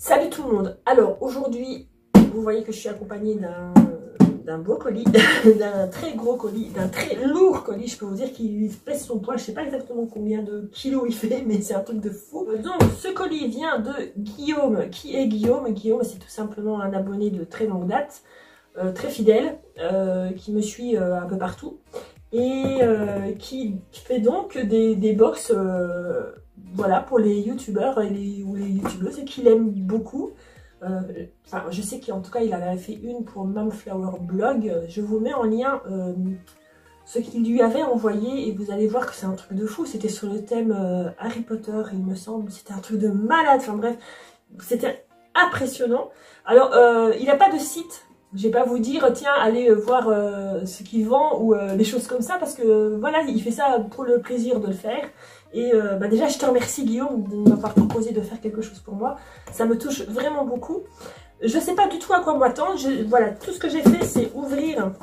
Salut tout le monde. Alors aujourd'hui, vous voyez que je suis accompagnée d'un beau colis, d'un très gros colis, d'un très lourd colis. Je peux vous dire qu'il pèse son poids. Je sais pas exactement combien de kilos il fait, mais c'est un truc de fou. Donc ce colis vient de Guillaume. Qui est Guillaume? Guillaume, c'est tout simplement un abonné de très longue date, très fidèle, qui me suit un peu partout et qui fait donc des box voilà, pour les youtubeurs ou les youtubeuses et qu'il aime beaucoup. Enfin, je sais qu'en tout cas, il avait fait une pour Momflower Blog. Je vous mets en lien ce qu'il lui avait envoyé et vous allez voir que c'est un truc de fou. C'était sur le thème Harry Potter, il me semble. C'était un truc de malade. Enfin bref, c'était impressionnant. Alors, il n'a pas de site. Je vais pas vous dire, tiens, allez voir ce qu'il vend ou des choses comme ça, parce que voilà, il fait ça pour le plaisir de le faire. Et déjà, je te remercie Guillaume de m'avoir proposé de faire quelque chose pour moi. Ça me touche vraiment beaucoup. Je sais pas du tout à quoi m'attendre. Voilà, tout ce que j'ai fait, c'est ouvrir,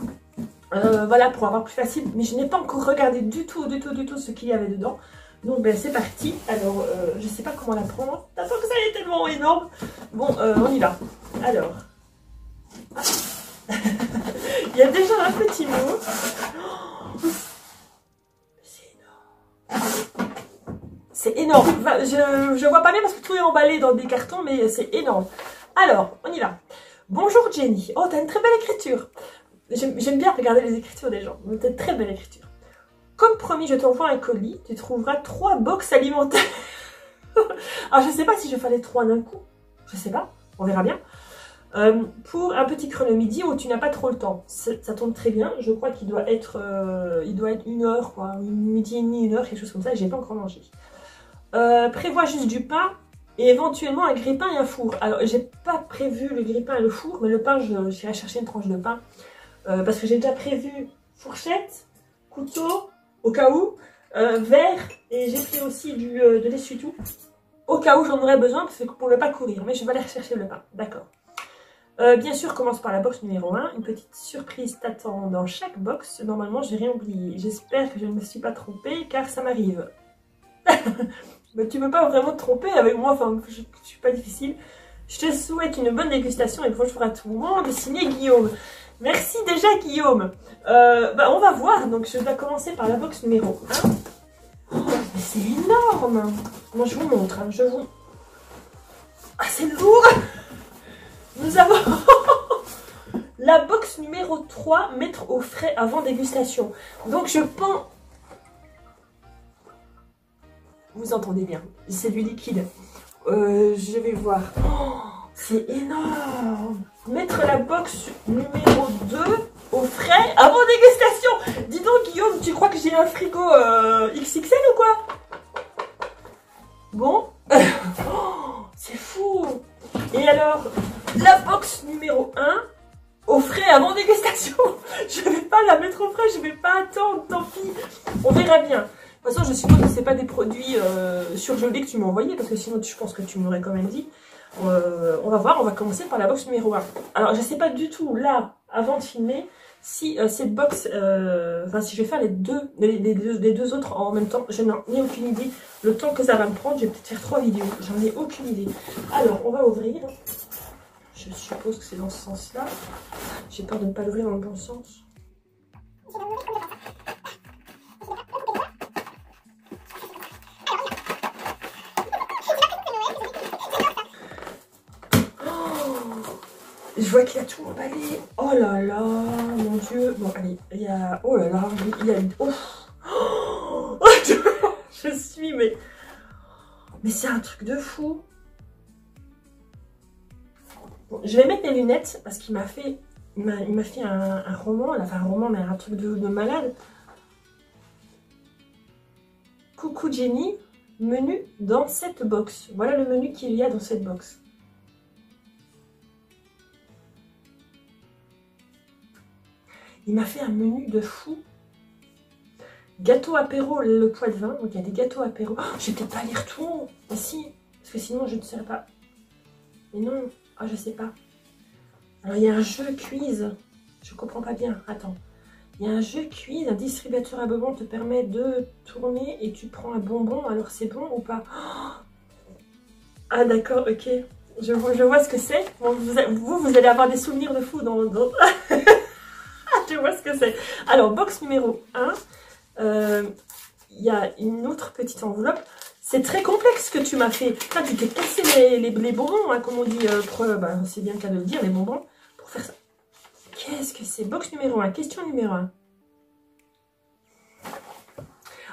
voilà, pour avoir plus facile. Mais je n'ai pas encore regardé du tout ce qu'il y avait dedans. Donc ben c'est parti. Alors, je sais pas comment la prendre. T'attends que ça est tellement énorme. Bon, on y va. Alors... il y a déjà un petit mot. C'est énorme. Enfin, je vois pas bien parce que tout est emballé dans des cartons, mais c'est énorme. Alors, on y va. Bonjour Jenny. Oh, t'as une très belle écriture. J'aime bien regarder les écritures des gens. T'as une très belle écriture. Comme promis, je t'envoie un colis. Tu trouveras 3 box alimentaires. Alors, je sais pas si je fais les 3 d'un coup. Je sais pas. On verra bien. Pour un petit creux le midi où tu n'as pas trop le temps. Ça tombe très bien. Je crois qu'il doit être 1 heure, quoi. Midi et demi, 1 heure, quelque chose comme ça. J'ai pas encore mangé. Prévois juste du pain et éventuellement un grille-pain et un four. Alors, j'ai pas prévu le grille-pain et le four, mais le pain, j'irai chercher une tranche de pain. Parce que j'ai déjà prévu fourchette, couteau, au cas où, verre, et j'ai pris aussi de l'essuie-tout. Au cas où j'en aurais besoin, parce que pour ne pas courir. Mais je vais aller rechercher le pain. D'accord. Bien sûr, commence par la box numéro 1. Une petite surprise t'attend dans chaque box. Normalement, j'ai rien oublié. J'espère que je ne me suis pas trompée, car ça m'arrive. Mais tu ne peux pas vraiment te tromper avec moi, enfin, je suis pas difficile. Je te souhaite une bonne dégustation et bonjour à tout le monde. Signé Guillaume. Merci déjà Guillaume. On va voir. Donc, je dois commencer par la box numéro 1. Oh, mais c'est énorme. Moi, je vous montre. Hein, ah, c'est lourd. Nous avons la box numéro 3, mettre au frais avant dégustation. Donc je pense... Vous entendez bien, c'est du liquide. Je vais voir. Oh, c'est énorme. Mettre la box numéro 2 au frais avant dégustation. Dis donc Guillaume, tu crois que j'ai un frigo XXL ou quoi? Bon. Oh, c'est fou. Et alors... la box numéro 1 au frais avant dégustation. Je vais pas la mettre au frais, je vais pas attendre, tant pis. On verra bien. De toute façon, je suppose que c'est pas des produits surgelés que tu m'as envoyés, parce que sinon je pense que tu m'aurais quand même dit. On va voir, on va commencer par la box numéro 1. Alors, je sais pas du tout, là, avant de filmer, si cette box, enfin si je vais faire les deux autres en même temps, je n'en ai aucune idée. Le temps que ça va me prendre, je vais peut-être faire 3 vidéos, j'en ai aucune idée. Alors, on va ouvrir. Je suppose que c'est dans ce sens-là. J'ai peur de ne pas l'ouvrir dans le bon sens. Oh, je vois qu'il a tout emballé. Oh là là, mon Dieu. Bon, allez, il y a... oh là là, il y a... oh, oh je suis, mais c'est un truc de fou. Bon, je vais mettre mes lunettes parce qu'il m'a fait, il m'a fait un roman, enfin un roman, mais un truc de malade. Coucou Jenny, menu dans cette box. Voilà le menu qu'il y a dans cette box. Il m'a fait un menu de fou. Gâteau apéro, le poids de vin. Donc il y a des gâteaux apéro. Oh, je vais peut-être pas lire tout. Mais si, parce que sinon je ne saurais pas. Mais non. Ah, je sais pas. Alors, il y a un jeu quiz. Je comprends pas bien. Attends. Il y a un jeu quiz. Un distributeur à bonbons te permet de tourner et tu prends un bonbon. Alors, c'est bon ou pas? Ah, d'accord, ok. je vois ce que c'est. Bon, vous allez avoir des souvenirs de fou dans... Je vois ce que c'est. Alors, box numéro 1. Il y a une autre petite enveloppe. C'est très complexe ce que tu m'as fait. Là, tu t'es cassé les bonbons, hein, comme on dit. C'est bien le cas de le dire, les bonbons. Pour faire ça. Qu'est-ce que c'est? Box numéro 1. Question numéro 1.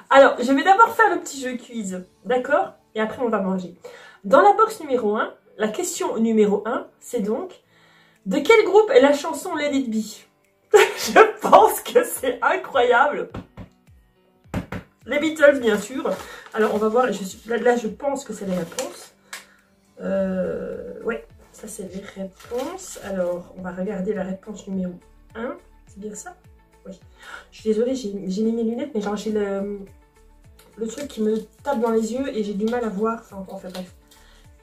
Alors, je vais d'abord faire le petit jeu quiz. D'accord? Et après, on va manger. Dans la box numéro 1, la question numéro 1, c'est donc... De quel groupe est la chanson Let It Be? Je pense que c'est incroyable. Les Beatles, bien sûr. Alors, on va voir. Là, je pense que c'est les réponses. Ouais, ça, c'est les réponses. Alors, on va regarder la réponse numéro 1. C'est bien ça? Oui. Je suis désolée, j'ai mis mes lunettes, mais genre, j'ai le truc qui me tape dans les yeux et j'ai du mal à voir. Enfin, bref.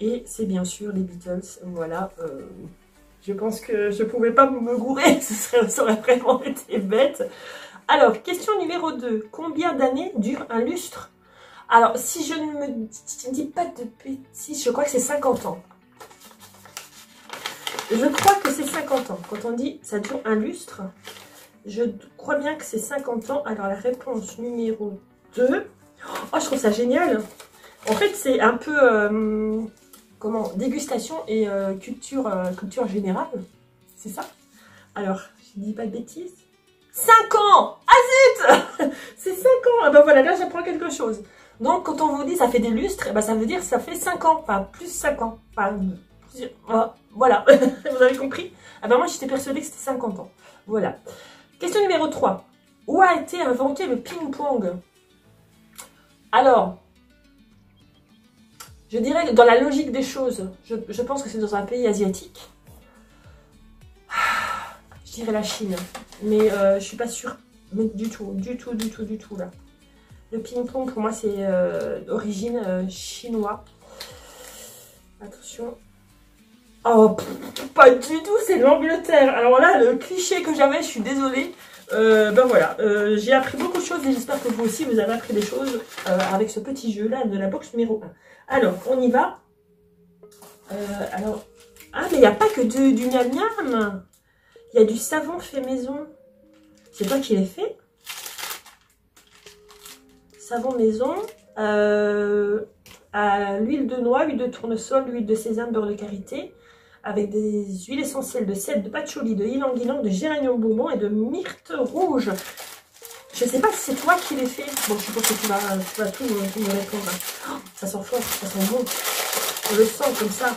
Et c'est bien sûr les Beatles. Voilà. Je pense que je ne pouvais pas me gourer. Ça aurait vraiment été bête. Alors, question numéro 2. Combien d'années dure un lustre? Alors, si je ne me dis pas de bêtises, je crois que c'est 50 ans. Je crois que c'est 50 ans. Quand on dit ça dure un lustre, je crois bien que c'est 50 ans. Alors, la réponse numéro 2. Oh, je trouve ça génial. En fait, c'est un peu... comment? Dégustation et culture générale. C'est ça? Alors, je ne dis pas de bêtises. 5 ans! Ah zut! C'est 5 ans! Ah ben voilà, là j'apprends quelque chose. Donc quand on vous dit ça fait des lustres, eh ben, ça veut dire que ça fait 5 ans. Enfin, plus 5 ans. Enfin, voilà. Vous avez compris? Ah ben moi j'étais persuadée que c'était 50 ans. Voilà. Question numéro 3. Où a été inventé le ping-pong? Alors, je dirais dans la logique des choses, je pense que c'est dans un pays asiatique. Je dirais la Chine, mais je suis pas sûre du tout là. Le ping-pong pour moi c'est d'origine chinois. Attention. Oh, pas du tout, c'est l'Angleterre. Alors là, le cliché que j'avais, je suis désolée. Ben voilà, j'ai appris beaucoup de choses et j'espère que vous aussi vous avez appris des choses avec ce petit jeu là de la box numéro 1. Alors, on y va. Alors, ah mais il n'y a pas que du miam miam. Il y a du savon fait maison. C'est toi qui l'as fait? Savon maison. À l'huile de noix, huile de tournesol, huile de sésame, beurre de karité. Avec des huiles essentielles de cèdre, de patchouli, de ylang-ylang, de géranium bourbon et de myrte rouge. Je ne sais pas si c'est toi qui l'as fait. Bon, je suppose que tu vas tout me répondre. Oh, ça sent fort, ça sent bon. On le sent comme ça.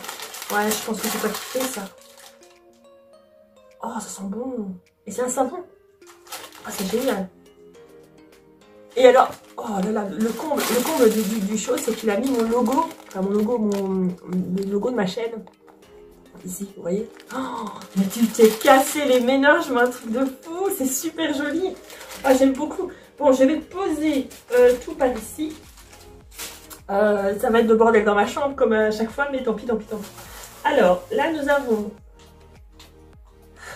Ouais, je pense que c'est toi qui fais ça. Oh, ça sent bon. Et c'est un savon. Ah, c'est génial. Et alors, oh là là, le comble du show, c'est qu'il a mis mon logo, enfin mon logo, le logo de ma chaîne. Ici, vous voyez. Oh, mais tu t'es cassé les méninges, mais un truc de fou. C'est super joli. Ah, j'aime beaucoup. Bon, je vais poser tout par ici. Ça va être le bordel dans ma chambre, comme à chaque fois, mais tant pis. Alors, là, nous avons...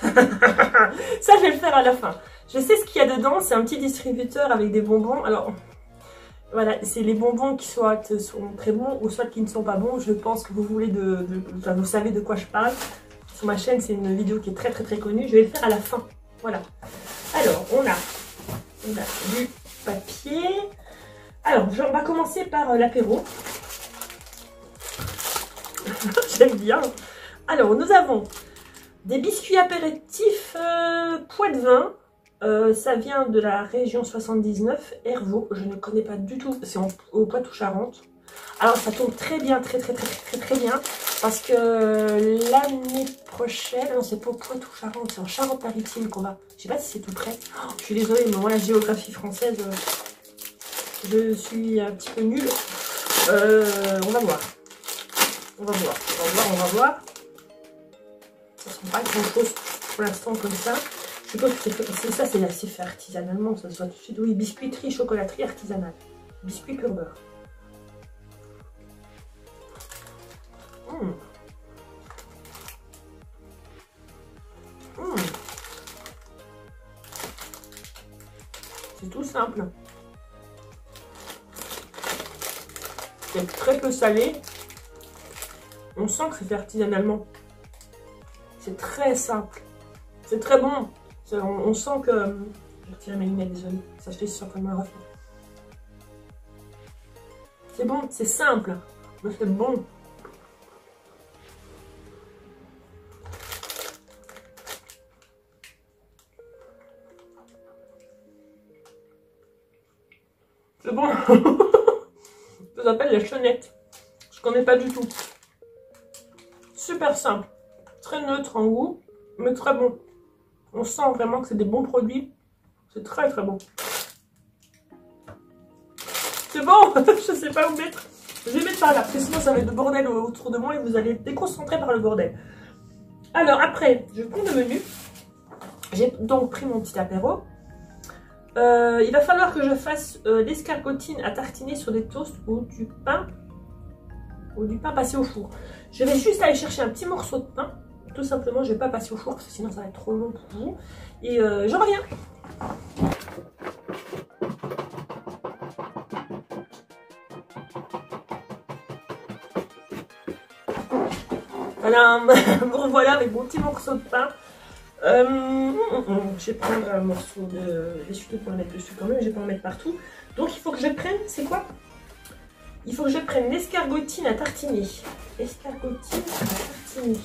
Ça, je vais le faire à la fin. Je sais ce qu'il y a dedans. C'est un petit distributeur avec des bonbons. Alors, voilà, c'est les bonbons qui soit sont très bons ou soit qui ne sont pas bons. Je pense que vous voulez enfin, vous savez de quoi je parle. Sur ma chaîne, c'est une vidéo qui est très connue. Je vais le faire à la fin. Voilà. Alors, on a du papier. Alors, on va commencer par l'apéro. J'aime bien. Alors, nous avons des biscuits apéritifs poids de vin. Ça vient de la région 79, Hervaux. Je ne connais pas du tout. C'est au Poitou-Charentes. Alors, ça tombe très bien, très bien. Parce que l'année prochaine, non, c'est pas au Poitou-Charentes, c'est en Charente-Maritime qu'on va. Je sais pas si c'est tout près. Oh, je suis désolée, mais moi, la géographie française, je suis un petit peu nulle. On va voir. On va voir. Ça ne sent pas grand-chose pour l'instant comme ça. Je suppose que c'est ça, c'est assez fait artisanalement. Ça soit tout de suite. Oui, biscuiterie, chocolaterie artisanale. Biscuit pur beurre. C'est tout simple. C'est très peu salé. On sent que c'est fait artisanalement. C'est très simple. C'est très bon. On sent que... Je vais retirer mes lunettes, désolé. Ça se fait certainement refaire. C'est bon, c'est simple. Mais c'est bon. C'est bon. Ça s'appelle la chenette. Je connais pas du tout. Super simple. Très neutre en goût, mais très bon. On sent vraiment que c'est des bons produits. C'est très très bon. C'est bon. Je sais pas où mettre. Je vais mettre par là, parce que sinon ça va être de bordel autour de moi et vous allez être déconcentré par le bordel. Alors après, je prends le menu. J'ai donc pris mon petit apéro. Il va falloir que je fasse l'escargotine à tartiner sur des toasts ou du pain passé au four. Je vais juste aller chercher un petit morceau de pain. Tout simplement, je ne vais pas passer au four parce que sinon ça va être trop long pour vous. Et je reviens. Voilà, me revoilà avec mon petit morceau de pain. Je vais prendre un morceau de... Je vais surtout pas le mettre dessus quand même, je vais pas en mettre partout. Donc il faut que je prenne, c'est quoi? Il faut que je prenne l'escargotine à tartiner. Escargotine à tartiner.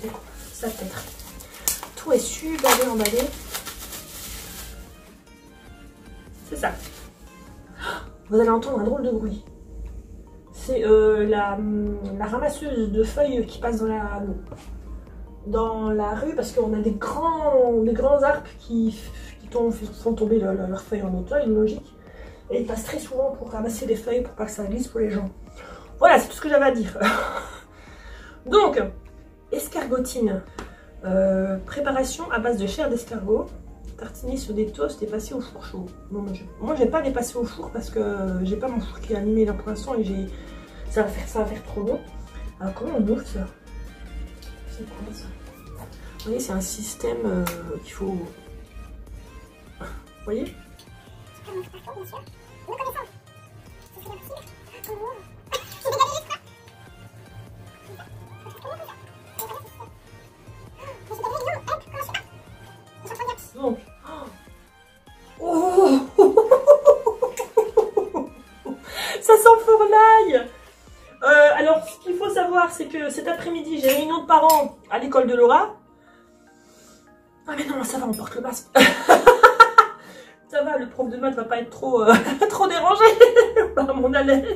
C'est quoi ça peut-être? Tout est super bien emballé. C'est ça. Vous allez entendre un drôle de bruit. C'est la ramasseuse de feuilles qui passe dans la rue parce qu'on a des grands arbres qui font tomber leurs feuilles en automne, logique. Et ils passent très souvent pour ramasser des feuilles pour pas que ça glisse pour les gens. Voilà, c'est tout ce que j'avais à dire. Donc, escargotine. Préparation à base de chair d'escargot. Tartiner sur des toasts et passer au four chaud. Bon, moi, je vais pas les passer au four parce que j'ai pas mon four qui est allumé là pour l'instant et ça va faire trop long. Alors, comment on ouvre ça? C'est quoi ça? Vous voyez, c'est un système qu'il faut... Vous voyez? Donc... Oh ça sent fort l'ail. Alors, ce qu'il faut savoir, c'est que cet après-midi, j'ai réunion de parents à l'école de Laura. Ah mais non, ça va, on porte le masque. Ça va, le prof de maths va pas être trop, trop dérangé par mon haleine.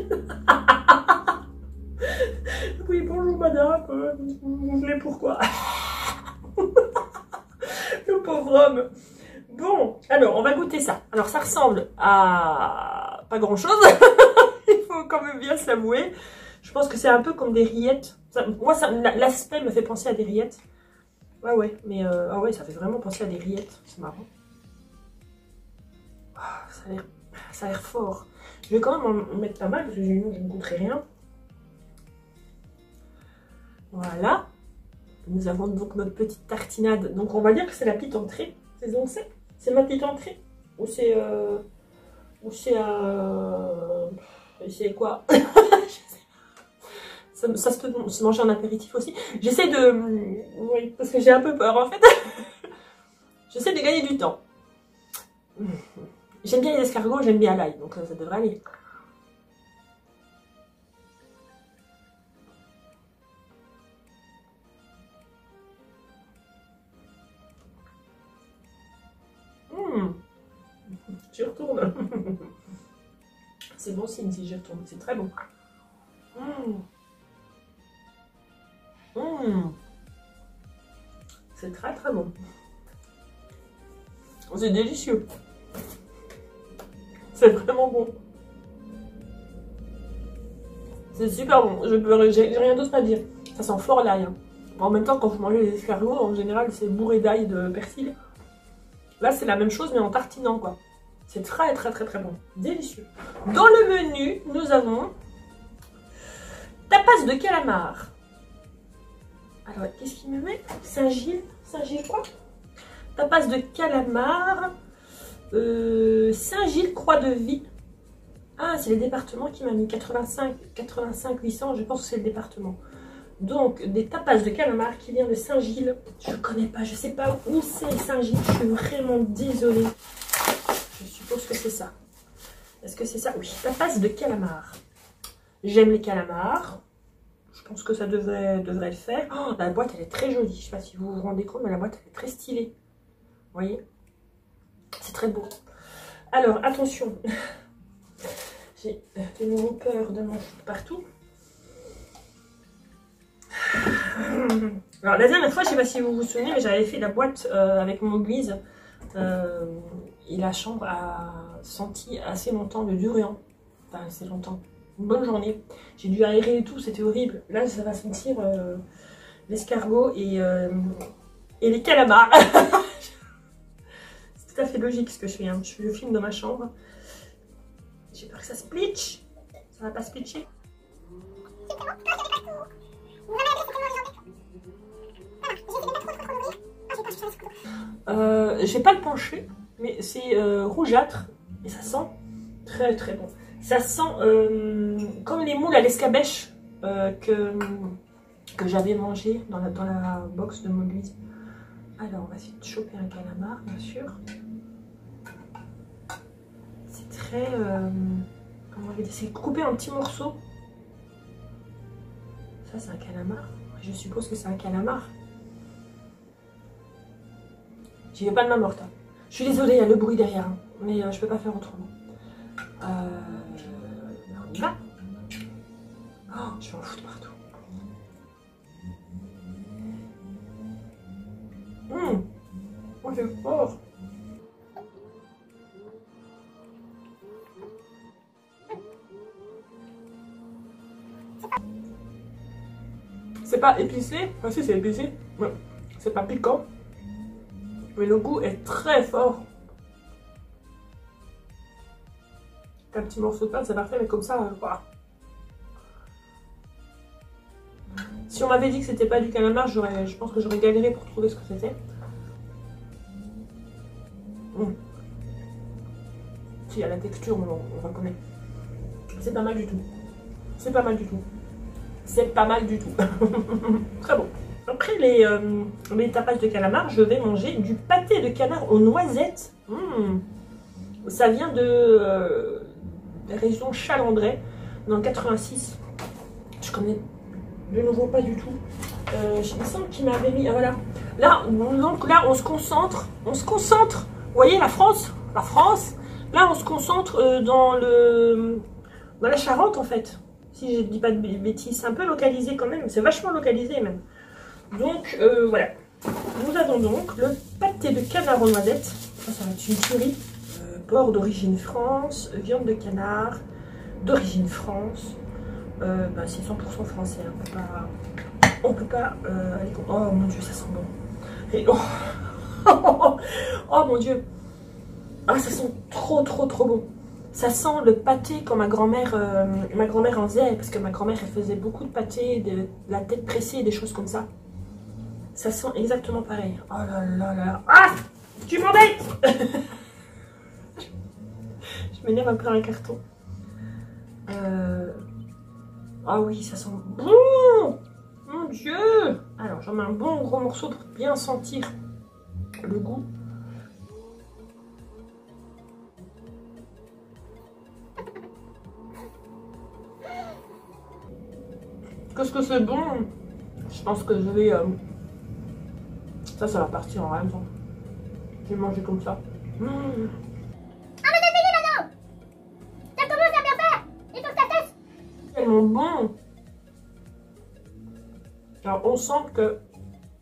Oui, bonjour madame, vous venez pourquoi? Le pauvre homme. Bon, alors, on va goûter ça. Alors, ça ressemble à pas grand-chose. Il faut quand même bien s'avouer. Je pense que c'est un peu comme des rillettes. Moi, l'aspect me fait penser à des rillettes. Ouais, mais ah ouais, ça fait vraiment penser à des rillettes. C'est marrant. Ah, ça a l'air fort. Je vais quand même en mettre pas mal parce que sinon je ne goûterai rien. Voilà. Nous avons donc notre petite tartinade. Donc, on va dire que c'est la petite entrée. C'est ma petite entrée. Ou c'est... c'est quoi? Ça se peut se manger en apéritif aussi. J'essaie de... Oui, parce que j'ai un peu peur en fait. J'essaie de gagner du temps. J'aime bien les escargots, j'aime bien l'ail, donc ça devrait aller. J'y retourne. C'est bon signe si j'y retourne, c'est très bon. C'est très très bon. C'est délicieux. C'est vraiment bon. C'est super bon. J'ai rien d'autre à dire. Ça sent fort l'ail. Hein. En même temps, quand vous mangez les escargots, en général, c'est bourré d'ail de persil. Là, c'est la même chose, mais en tartinant, quoi. C'est très, très, très, très bon. Délicieux. Dans le menu, nous avons tapas de calamar. Alors, qu'est-ce qu'il me met? Saint-Gilles quoi? Tapas de calamar. Saint-Gilles croix de vie. Ah, c'est les départements qui m'a mis 85 800, je pense que c'est le département. Donc, des tapas de calamar qui vient de Saint-Gilles. Je connais pas, je sais pas où c'est Saint-Gilles, je suis vraiment désolée. Je suppose que c'est ça. Est-ce que c'est ça? Oui, tapas de calamar. J'aime les calamars. Je pense que ça devrait le faire. Oh, la boîte, elle est très jolie. Je sais pas si vous vous rendez compte, mais la boîte, elle est très stylée. Vous voyez? C'est très beau. Alors, attention. J'ai de nouveau peur de manger partout. Alors, la dernière fois, je sais pas si vous vous souvenez, mais j'avais fait la boîte avec mon guise. Et la chambre a senti assez longtemps le durian. Enfin, assez longtemps. Une bonne journée. J'ai dû aérer et tout, c'était horrible. Là, ça va sentir l'escargot et les calamars. C'est tout à fait logique ce que je fais. Hein. Je filme dans ma chambre. J'ai peur que ça splitch. Ça va pas splitcher. J'ai pas le penché, mais c'est rougeâtre et ça sent très très bon. Ça sent comme les moules à l'escabèche que j'avais mangé dans la box de Moguise. Alors on va essayer de choper un calamar, bien sûr. C'est très comment on va dire, c'est coupé en petits morceaux. Ça c'est un calamar. Je suppose que c'est un calamar. J'y vais pas de main morte. Hein. Je suis désolée, il y a le bruit derrière, hein, mais je peux pas faire autrement. On y va. Oh, je vais en foutre partout. Oh, c'est fort. C'est pas épicé. Ah si, c'est épicé. Ouais. C'est pas piquant. Mais le goût est très fort. Un petit morceau de pain, c'est parfait, mais comme ça, voilà. Si on m'avait dit que c'était pas du calamar, je pense que j'aurais galéré pour trouver ce que c'était. Si, il y a la texture, on reconnaît. C'est pas mal du tout. C'est pas mal du tout. C'est pas mal du tout. Très bon. Après les tapas de calamar, je vais manger du pâté de canard aux noisettes. Ça vient de la région Chalandray, dans le 86. Je connais de nouveau pas du tout. Il me semble qu'il m'avait mis... Voilà. Là, donc là, on se concentre. On se concentre. Vous voyez, la France. La France. Là, on se concentre dans la Charente, en fait. Si je dis pas de bêtises. C'est un peu localisé quand même. C'est vachement localisé, même. Donc, voilà. Nous avons donc le pâté de canard aux noisettes. Ça va être une tuerie. Porc d'origine France. Viande de canard d'origine France. Bah, c'est 100% français. Hein. On peut pas aller... Oh mon dieu, ça sent bon. Et, oh, oh mon dieu. Ah, ça sent trop bon. Ça sent le pâté quand ma grand-mère en faisait, parce que ma grand-mère elle faisait beaucoup de pâté, de la tête pressée et des choses comme ça. Ça sent exactement pareil. Oh là là là. Ah, tu m'embêtes. Je m'énerve après un carton. Ah oui, ça sent bon. Mon dieu. Alors j'en mets un bon gros morceau pour bien sentir le goût. Qu'est-ce que c'est bon. Je pense que je vais... Ça va partir en même temps. Je vais manger comme ça. Ah mais t'as fini maintenant. Ça commence à bien faire. Il faut que ça cesse. Tellement bon. Alors on sent que...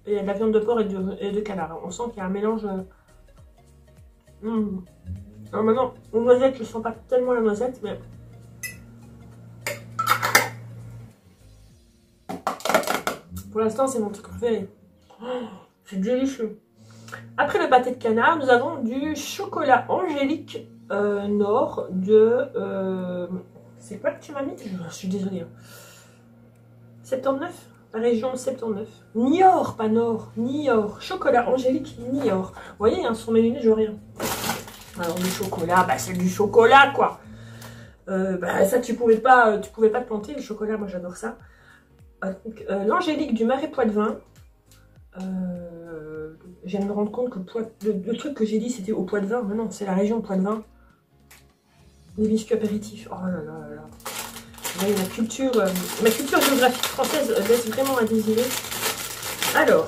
Il y a de la viande de porc et de canard. On sent qu'il y a un mélange... Alors maintenant, aux noisettes, je ne sens pas tellement la noisette, mais... Pour l'instant, c'est mon truc préféré. Oh, c'est délicieux. Après le pâté de canard, nous avons du chocolat Angélique Nord de... c'est quoi que tu m'as mis? Je suis désolée. Hein. 79? La région 79. Niort, pas Nord. Niort. Chocolat Angélique Niort. Vous voyez, hein, sur mes lunettes, je vois rien. Alors, le chocolat, bah, c'est du chocolat, quoi. Bah, ça, tu pouvais pas te planter. Le chocolat, moi, j'adore ça. L'Angélique du Marais Poitevin. Je viens de me rendre compte que le truc que j'ai dit, c'était au Poitevin. Mais non, c'est la région Poitevin. Les biscuits apéritifs. Oh là là là là. Ouais, ma culture géographique française laisse vraiment à désirer. Alors,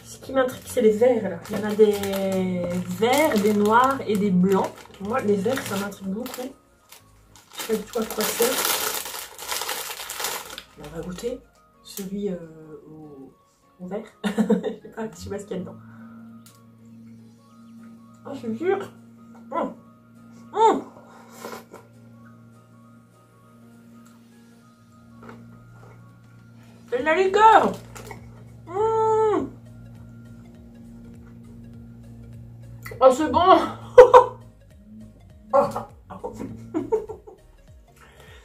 ce qui m'intrigue, c'est les verts là. Il y en a des verts, des noirs et des blancs. Moi, les verts, ça m'intrigue beaucoup. Je sais pas du tout à quoi c'est. On va goûter celui au vert. Je sais pas ce qu'il y a dedans. Oh, c'est dur. C'est de la liqueur. Oh, c'est bon.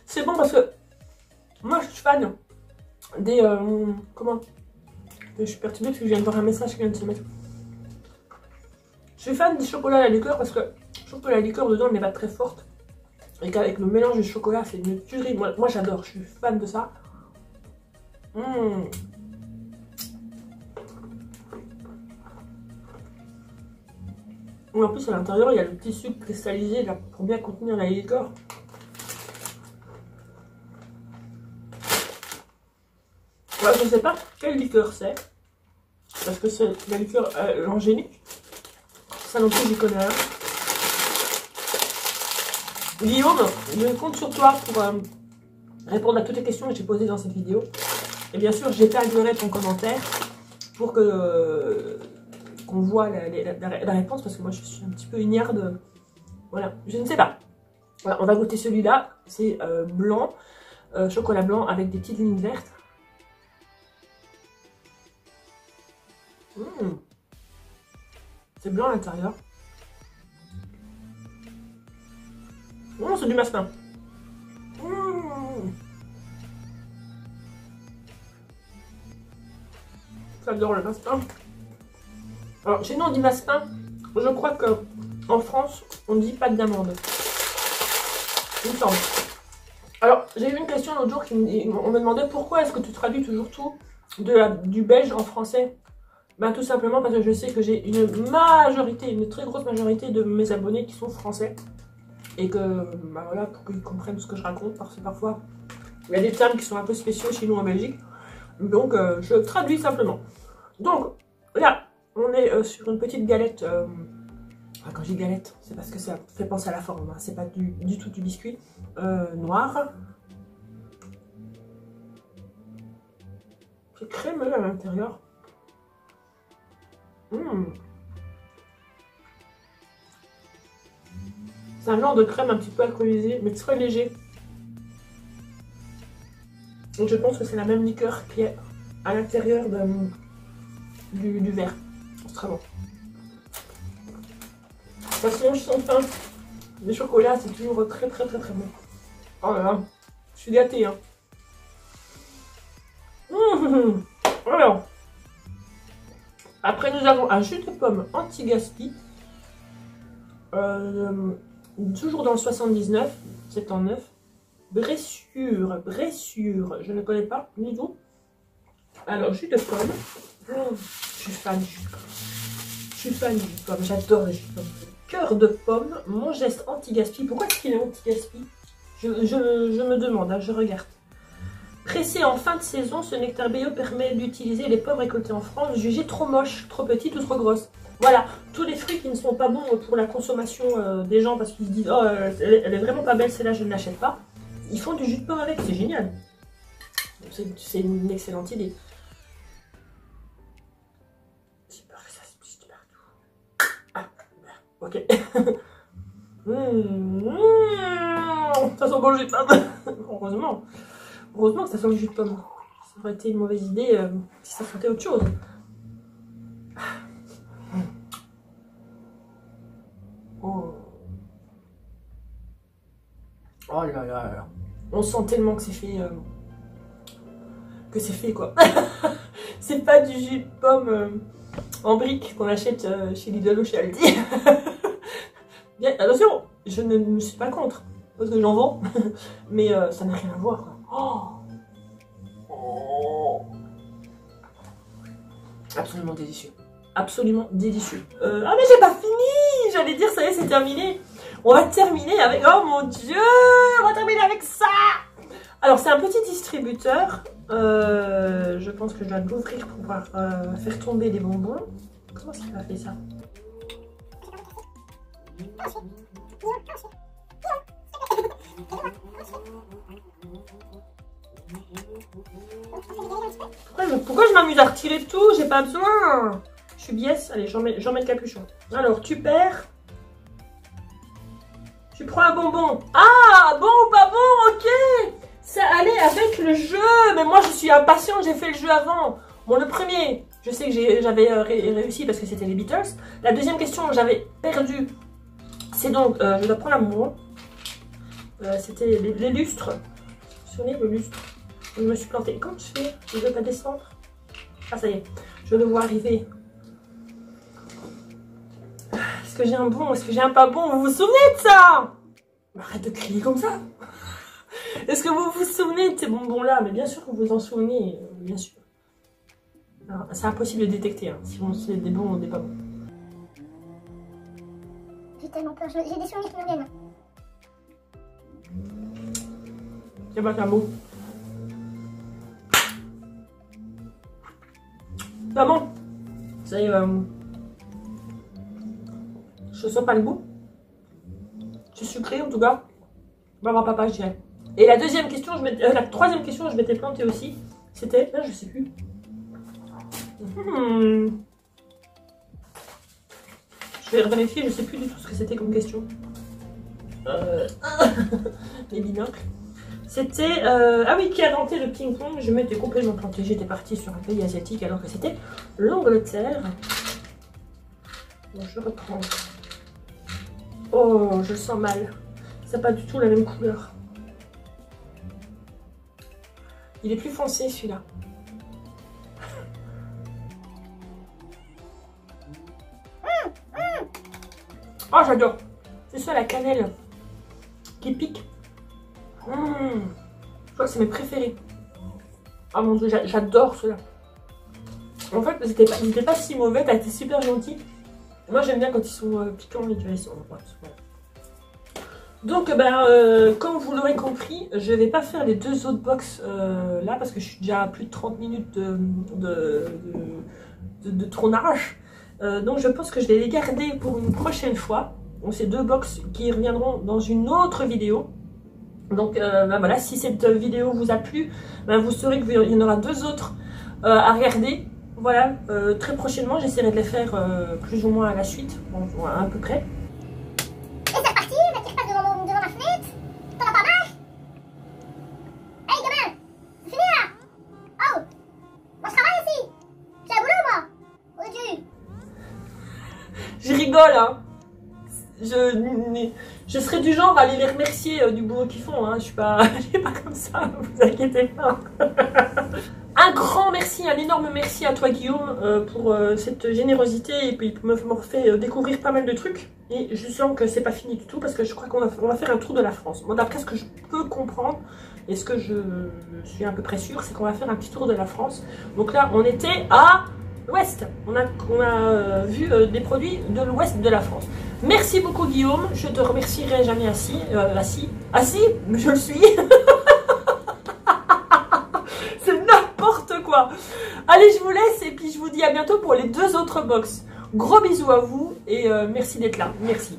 C'est bon parce que moi je suis fan des comment, je suis perturbée parce que je viens de voir un message qui vient de se mettre. Je suis fan des chocolats à la liqueur parce que je trouve que la liqueur dedans n'est pas très forte et qu'avec le mélange de chocolat c'est une tuerie. Moi j'adore, je suis fan de ça. Et en plus à l'intérieur il y a le petit sucre cristallisé là pour bien contenir la liqueur. Ouais, je ne sais pas quelle liqueur c'est, parce que c'est la liqueur l'Angélique. Ça non plus j'y connais rien. Guillaume, je compte sur toi pour répondre à toutes les questions que j'ai posées dans cette vidéo. Et bien sûr, j'étaglerai ton commentaire pour que qu'on voit la réponse, parce que moi je suis un petit peu ignarde. Voilà, je ne sais pas. Voilà, on va goûter celui-là. C'est blanc, chocolat blanc avec des petites lignes vertes. C'est blanc à l'intérieur. C'est du massepain. J'adore le massepain. Alors, chez nous on dit massepain. Je crois que en France on dit pâte d'amande. Il me semble. Alors, j'ai eu une question l'autre jour, on me demandait pourquoi est-ce que tu traduis toujours tout du belge en français. Ben, tout simplement parce que je sais que j'ai une très grosse majorité de mes abonnés qui sont français. Et que, ben voilà, pour qu'ils comprennent ce que je raconte, parce que parfois, il y a des termes qui sont un peu spéciaux chez nous en Belgique. Donc, je traduis simplement. Donc, là, on est sur une petite galette. Quand je dis galette, c'est parce que ça fait penser à la forme. Hein. C'est pas du tout du biscuit. Noir. C'est crémeux à l'intérieur. C'est un genre de crème un petit peu alcoolisé, mais très léger. Donc je pense que c'est la même liqueur qui est à l'intérieur du verre. C'est très bon. De toute façon, je sens faim. Les chocolats, c'est toujours très bon. Oh là là, je suis gâtée. Hein. Alors, après nous avons un jus de pomme anti-gaspi. Toujours dans le 79, c'est en neuf. Bressure, je ne connais pas du tout. Alors, jus de pomme. Je suis fan du jus de pomme. Je suis fan du jus de pomme, j'adore le jus de pomme. Cœur de pomme, mon geste anti-gaspi. Pourquoi est-ce qu'il est anti-gaspi? Je me demande, hein, je regarde. Pressé en fin de saison, ce nectar bio permet d'utiliser les pommes récoltées en France, jugées trop moches, trop petites ou trop grosses. Voilà, tous les fruits qui ne sont pas bons pour la consommation des gens parce qu'ils se disent « Oh, elle est vraiment pas belle, celle-là, je ne l'achète pas ». Ils font du jus de pomme avec, c'est génial. C'est une excellente idée. J'ai peur que ça se pisse partout. Ah, ok. Ça sent bon le jus de pomme. Heureusement. Heureusement que ça sent le jus de pomme. Ça aurait été une mauvaise idée si ça sentait autre chose. Oh là là là. On sent tellement que c'est fait. Quoi. C'est pas du jus de pomme en brique qu'on achète chez Lidl ou chez Aldi. Bien, attention, je ne me suis pas contre. parce que j'en vends. Mais ça n'a rien à voir. Oh. Absolument délicieux. Absolument délicieux. Ah mais j'ai pas fini. J'allais dire ça y est, c'est terminé. On va terminer avec... Oh mon dieu, on va terminer avec ça. Alors c'est un petit distributeur. Je pense que je dois l'ouvrir pour pouvoir faire tomber les bonbons. Comment est-ce qu'il a fait ça? Pourquoi je m'amuse à retirer tout? J'ai pas besoin. Je suis biaise. Allez, j'en mets le capuchon. Alors, tu perds. Tu prends un bonbon. Ah, bon ou pas bon? Ok. Ça allait avec le jeu. Mais moi, je suis impatiente. J'ai fait le jeu avant. Bon, le premier, je sais que j'avais réussi parce que c'était les Beatles. La deuxième question, j'avais perdu. C'est donc, je dois prendre un bonbon. C'était les lustres. Vous vous souvenez, le lustre? Je me suis plantée. Comment je fais? Je ne veux pas descendre. Ah, ça y est. Je le vois arriver. Est-ce que j'ai un bon? Est-ce que j'ai un pas bon? Vous vous souvenez de ça? Arrête de crier comme ça. Est-ce que vous vous souvenez de ces bonbons-là? Mais bien sûr que vous vous en souvenez. Bien sûr. C'est impossible de détecter. Hein, si on sait des bons ou des pas bons. J'ai tellement peur. J'ai des souvenirs qui me viennent. C'est pas qu'un mot. Pas bon. Ça y est, je sens pas le goût. C'est sucré en tout cas. Va voir papa, je dirais. Et la deuxième question, la troisième question, je m'étais plantée aussi. C'était, là je sais plus. Je vais vérifier, je sais plus du tout ce que c'était comme question. Les binocles. C'était, ah oui, qui a inventé le ping-pong? Je m'étais complètement plantée. J'étais partie sur un pays asiatique alors que c'était l'Angleterre. Bon, je reprends. Oh, je sens mal. Ça n'a pas du tout la même couleur. Il est plus foncé celui-là. Oh, j'adore. C'est ça la cannelle qui pique. Je crois que c'est mes préférés. Ah mon dieu, j'adore ceux-là. En fait, ils étaient pas si mauvais, t'as été super gentil. Moi j'aime bien quand ils sont piquants et ils sont... Donc comme vous l'aurez compris, je vais pas faire les deux autres box là parce que je suis déjà à plus de 30 minutes de tournage. Donc je pense que je vais les garder pour une prochaine fois. Donc ces deux box qui reviendront dans une autre vidéo. Donc voilà, si cette vidéo vous a plu, vous saurez qu'il y en aura deux autres à regarder. Voilà, très prochainement, j'essaierai de les faire plus ou moins à la suite, bon, à peu près. Et c'est reparti, mais tu repasses devant ma fenêtre. T'en as pas marre? Hey gamin, c'est fini là? Oh, moi je travaille ici. J'ai un boulot moi. Oh Dieu. Je rigole, hein. Je serais du genre à aller les remercier du boulot qu'ils font, hein. Je suis pas comme ça, vous inquiétez pas. Un grand merci, un énorme merci à toi Guillaume pour cette générosité et puis pour m'avoir fait découvrir pas mal de trucs. Et je sens que c'est pas fini du tout parce que je crois qu'on va faire un tour de la France. Moi d'après ce que je peux comprendre et ce que je suis à peu près sûre, c'est qu'on va faire un petit tour de la France. Donc là on était à l'ouest, on a vu des produits de l'ouest de la France. Merci beaucoup Guillaume, je te remercierai jamais assez. Je le suis. C'est n'importe quoi. Allez, je vous laisse et puis je vous dis à bientôt pour les deux autres box. Gros bisous à vous et merci d'être là. Merci.